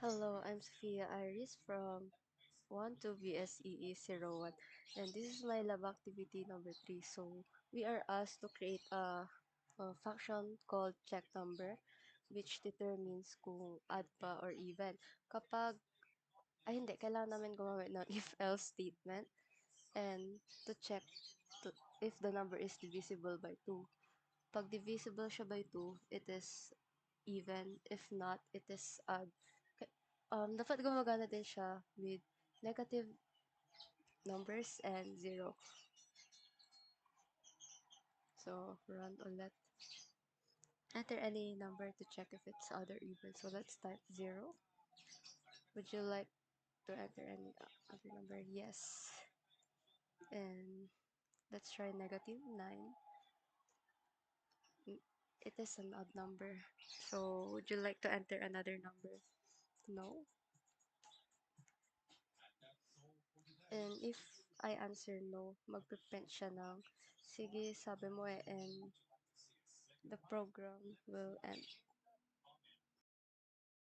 Hello, I'm Sophia Iris from 1 to BSEE 01, and this is my lab activity number 3. So, we are asked to create a function called check number, which determines kung odd pa or even. Hindi, kailangan namin gumamit ng if-else statement and to check if the number is divisible by 2. Pag divisible siya by 2, it is even. If not, it is odd. Dapat gumagana din siya with negative numbers and 0. So, run ulit. Enter any number to check if it's odd or even. So, let's type 0. Would you like to enter any other number? Yes. And let's try negative 9. It is an odd number. So, would you like to enter another number? No. And if I answer no, magpiprint siya ng, sige, sabi mo and the program will end.